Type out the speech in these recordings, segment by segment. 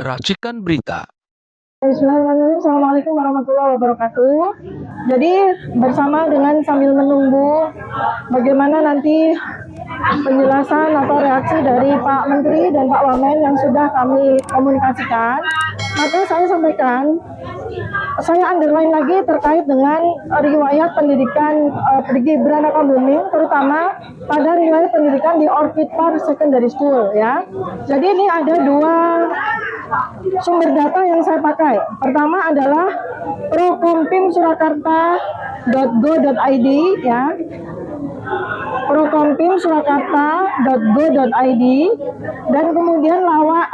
Racikan berita. Bismillahirrahmanirrahim. Assalamualaikum warahmatullahi wabarakatuh. Jadi bersama dengan sambil menunggu bagaimana nanti penjelasan atau reaksi dari Pak Menteri dan Pak Wamen yang sudah kami komunikasikan, maka saya sampaikan, saya underline lagi terkait dengan riwayat pendidikan di Gibran Rakabuming, terutama pada riwayat pendidikan di Orchid Park Secondary School ya. Jadi ini ada dua sumber data yang saya pakai. Pertama adalah prokompimsurakarta.go.id ya. prokompimsurakarta.go.id dan kemudian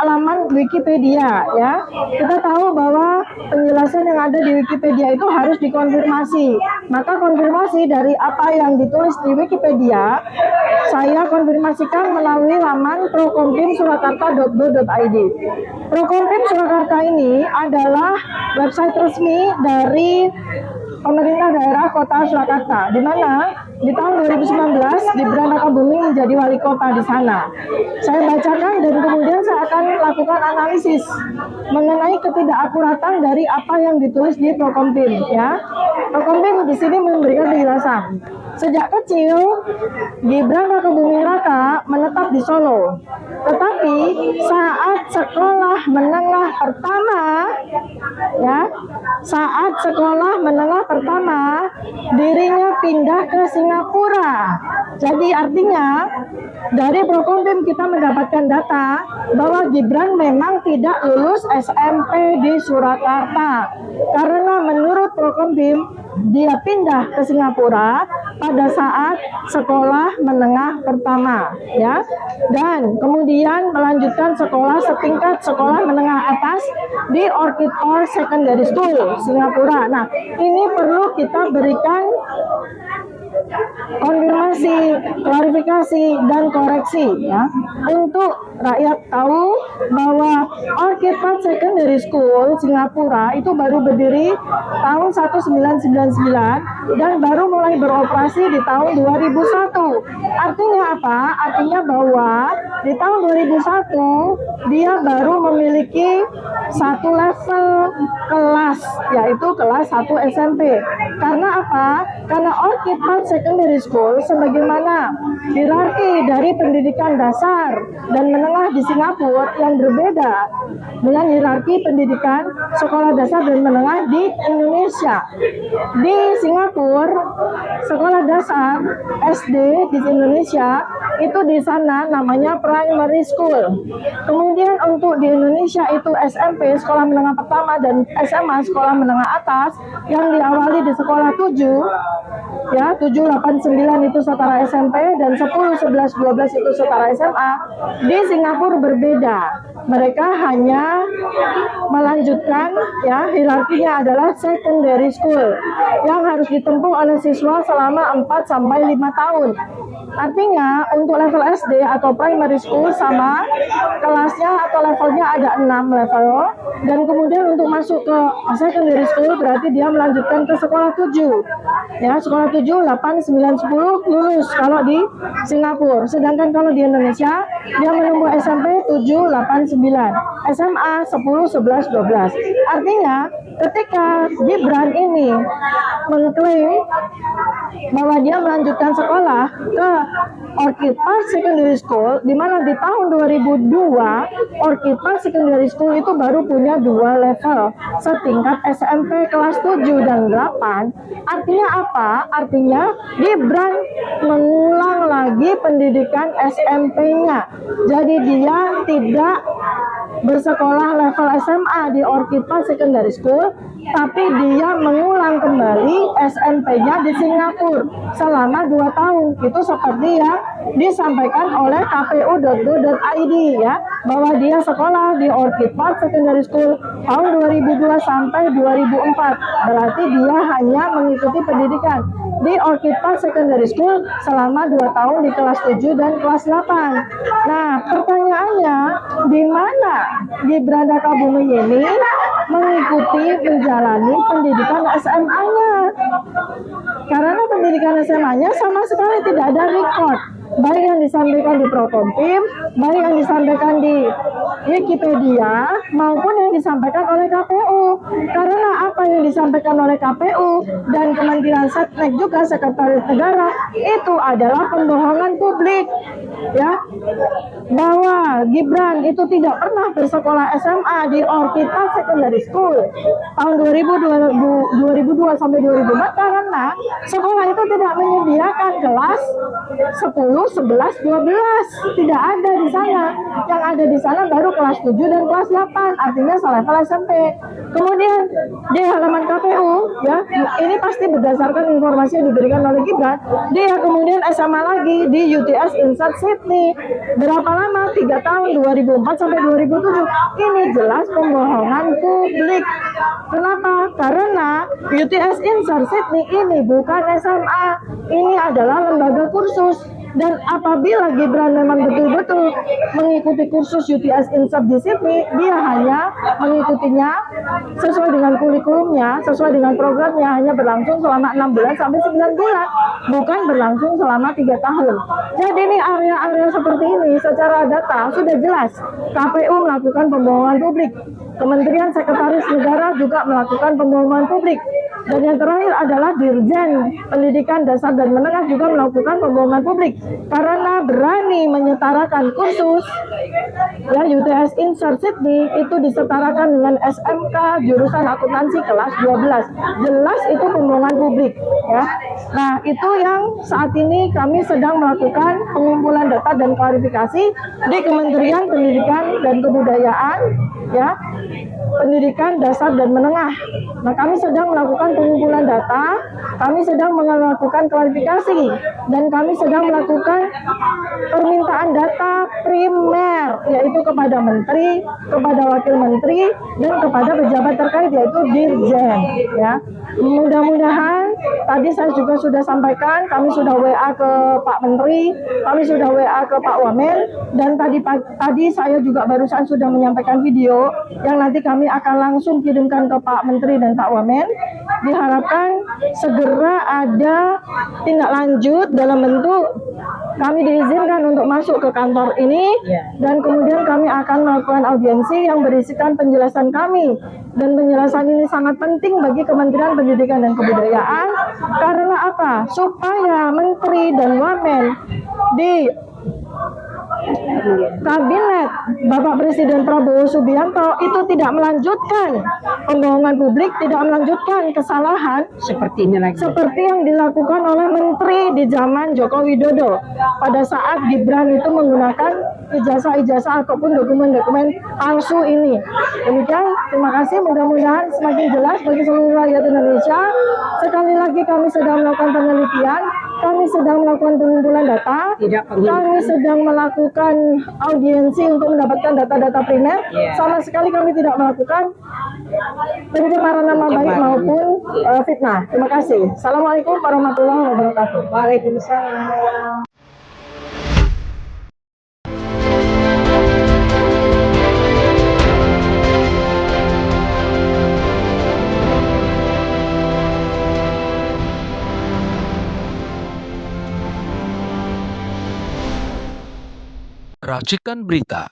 laman Wikipedia ya. Kita tahu bahwa penjelasan yang ada di Wikipedia itu harus dikonfirmasi. Maka konfirmasi dari apa yang ditulis di Wikipedia saya konfirmasikan melalui laman prokompimsurakarta.go.id. Prokompim Surakarta ini adalah website resmi dari pemerintah daerah Kota Surakarta, di mana di tahun 2019 Gibran Rakabuming menjadi wali kota di sana. Saya bacakan dan kemudian saya akan lakukan analisis mengenai ketidakakuratan dari apa yang ditulis di Prokompim ya. Prokompim di sini memberikan penjelasan. Sejak kecil Gibran Rakabuming Raka menetap di Solo. Tetapi saat sekolah menengah pertama ya, saat sekolah menengah pertama dirinya pindah ke Singapura. Jadi artinya dari Prokompim kita mendapatkan data bahwa Gibran memang tidak lulus SMP di Surakarta. Karena menurut Prokompim dia pindah ke Singapura pada saat sekolah menengah pertama ya, dan kemudian melanjutkan sekolah setingkat sekolah menengah atas di Orchid Park Secondary School Singapura. Nah, ini perlu kita berikan konfirmasi, klarifikasi, dan koreksi ya, untuk rakyat tahu bahwa Orchid Park Secondary School Singapura itu baru berdiri tahun 1999 dan baru mulai beroperasi di tahun 2001. Artinya apa? Artinya bahwa di tahun 2001 dia baru memiliki satu level kelas, yaitu kelas 1 SMP. Karena apa? Karena Orchid Park Secondary School sebagaimana hierarki dari pendidikan dasar dan menengah di Singapura yang berbeda dengan hierarki pendidikan sekolah dasar dan menengah di Indonesia. Di Singapura, sekolah dasar SD di Indonesia itu di sana namanya primary school. Kemudian untuk di Indonesia itu SMP, sekolah menengah pertama, dan SMA, sekolah menengah atas, yang diawali di sekolah 7 ya, 7, 8, 9 itu setara SMP dan 10, 11, 12 itu setara SMA. Di Singapura berbeda. Mereka hanya melanjutkan ya, hierarkinya adalah secondary school yang harus ditempuh oleh siswa selama 4 sampai 5 tahun. Artinya untuk level SD atau primary school sama, kelasnya atau levelnya ada 6 level, dan kemudian untuk masuk ke secondary school berarti dia melanjutkan ke sekolah 7 ya, sekolah 7, 8, 9, 10 lulus kalau di Singapura. Sedangkan kalau di Indonesia dia menempuh SMP 7, 8, 9, SMA 10, 11, 12. Artinya ketika Gibran ini mengklaim bahwa dia melanjutkan sekolah ke Orchid Park Secondary School, di mana di tahun 2002 Orchid Park Secondary School itu baru punya 2 level setingkat SMP kelas 7 dan 8. Artinya apa? Artinya Gibran mengulang lagi pendidikan SMP-nya. Jadi dia tidak bersekolah level SMA di Orchid Park Secondary School, tapi dia mengulang kembali SMP-nya di Singapura selama 2 tahun. Itu seperti yang disampaikan oleh kpu.go.id ya, bahwa dia sekolah di Orchid Park Secondary School tahun 2002 sampai 2004. Berarti dia hanya mengikuti pendidikan di Orchid Park Secondary School selama 2 tahun di kelas 7 dan kelas 8. Nah, pertanyaannya, di mana Gibran Rakabuming ini mengikuti menjalani pendidikan SMA-nya? Karena pendidikan SMA-nya sama sekali tidak ada record, baik yang disampaikan di Prokompim, baik yang disampaikan di Wikipedia maupun yang disampaikan oleh KPU. Karena apa yang disampaikan oleh KPU dan Kementerian Setnek juga Sekretaris Negara itu adalah pembohongan publik, ya, bahwa Gibran itu tidak pernah bersekolah SMA di Orchid Park Secondary School tahun 2002 sampai 2004 karena sekolah itu tidak menyediakan kelas 10, 11, 12, tidak ada di sana. Yang ada di sana baru kelas 7 dan kelas 8, artinya selevel SMP. Kemudian di halaman KPU, ya, ini pasti berdasarkan informasi yang diberikan oleh Gibran, dia kemudian SMA lagi di UTS Insert Sydney. Berapa lama? 3 tahun, 2004 sampai 2007. Ini jelas pembohongan publik. Kenapa? Karena UTS Insert Sydney ini bukan SMA, ini adalah lembaga kursus. Dan apabila Gibran memang betul-betul mengikuti kursus UTS Insert di Sydney, dia hanya mengikutinya sesuai dengan kurikulumnya, sesuai dengan programnya, hanya berlangsung selama 6 bulan sampai 9 bulan, bukan berlangsung selama 3 tahun. Jadi ini area-area seperti ini secara data sudah jelas KPU melakukan pembohongan publik. Kementerian Sekretaris Negara juga melakukan pembohongan publik. Dan yang terakhir adalah Dirjen Pendidikan Dasar dan Menengah juga melakukan pembohongan publik karena berani menyetarakan kursus, ya, UTS Insert Sydney itu disetarakan dengan SMK jurusan akuntansi kelas 12. Jelas itu pembohongan publik, ya. Nah, itu yang saat ini kami sedang melakukan pengumpulan data dan klarifikasi di Kementerian Pendidikan dan Kebudayaan, ya, Pendidikan Dasar dan Menengah. Nah, kami sedang melakukan pengumpulan data, kami sedang melakukan klarifikasi, dan kami sedang melakukan permintaan data primer, yaitu kepada menteri, kepada wakil menteri, dan kepada pejabat terkait, yaitu dirjen, ya. Mudah-mudahan tadi saya juga sudah sampaikan, kami sudah WA ke Pak Menteri, kami sudah WA ke Pak Wamen, dan tadi saya juga barusan sudah menyampaikan video yang nanti kami akan langsung kirimkan ke Pak Menteri dan Pak Wamen. Diharapkan segera ada tindak lanjut dalam bentuk kami diizinkan untuk masuk ke kantor ini, dan kemudian kami akan melakukan audiensi yang berisikan penjelasan kami. Dan penjelasan ini sangat penting bagi Kementerian Pendidikan dan Kebudayaan. Karena apa? Supaya Menteri dan Wamen di Kabinet Bapak Presiden Prabowo Subianto itu tidak melanjutkan pembohongan publik, tidak melanjutkan kesalahan seperti ini lagi, seperti yang dilakukan oleh Menteri di zaman Joko Widodo pada saat Gibran itu menggunakan ijazah-ijazah ataupun dokumen-dokumen palsu ini. Demikian, terima kasih. Mudah-mudahan semakin jelas bagi seluruh rakyat Indonesia. Sekali lagi kami sedang melakukan penelitian, kami sedang melakukan pengumpulan data, kami sedang melakukan audiensi untuk mendapatkan data-data primer. Sama sekali kami tidak melakukan pencemaran nama baik maupun fitnah. Terima kasih. Assalamualaikum warahmatullahi wabarakatuh. Waalaikumsalam. Racikan Berita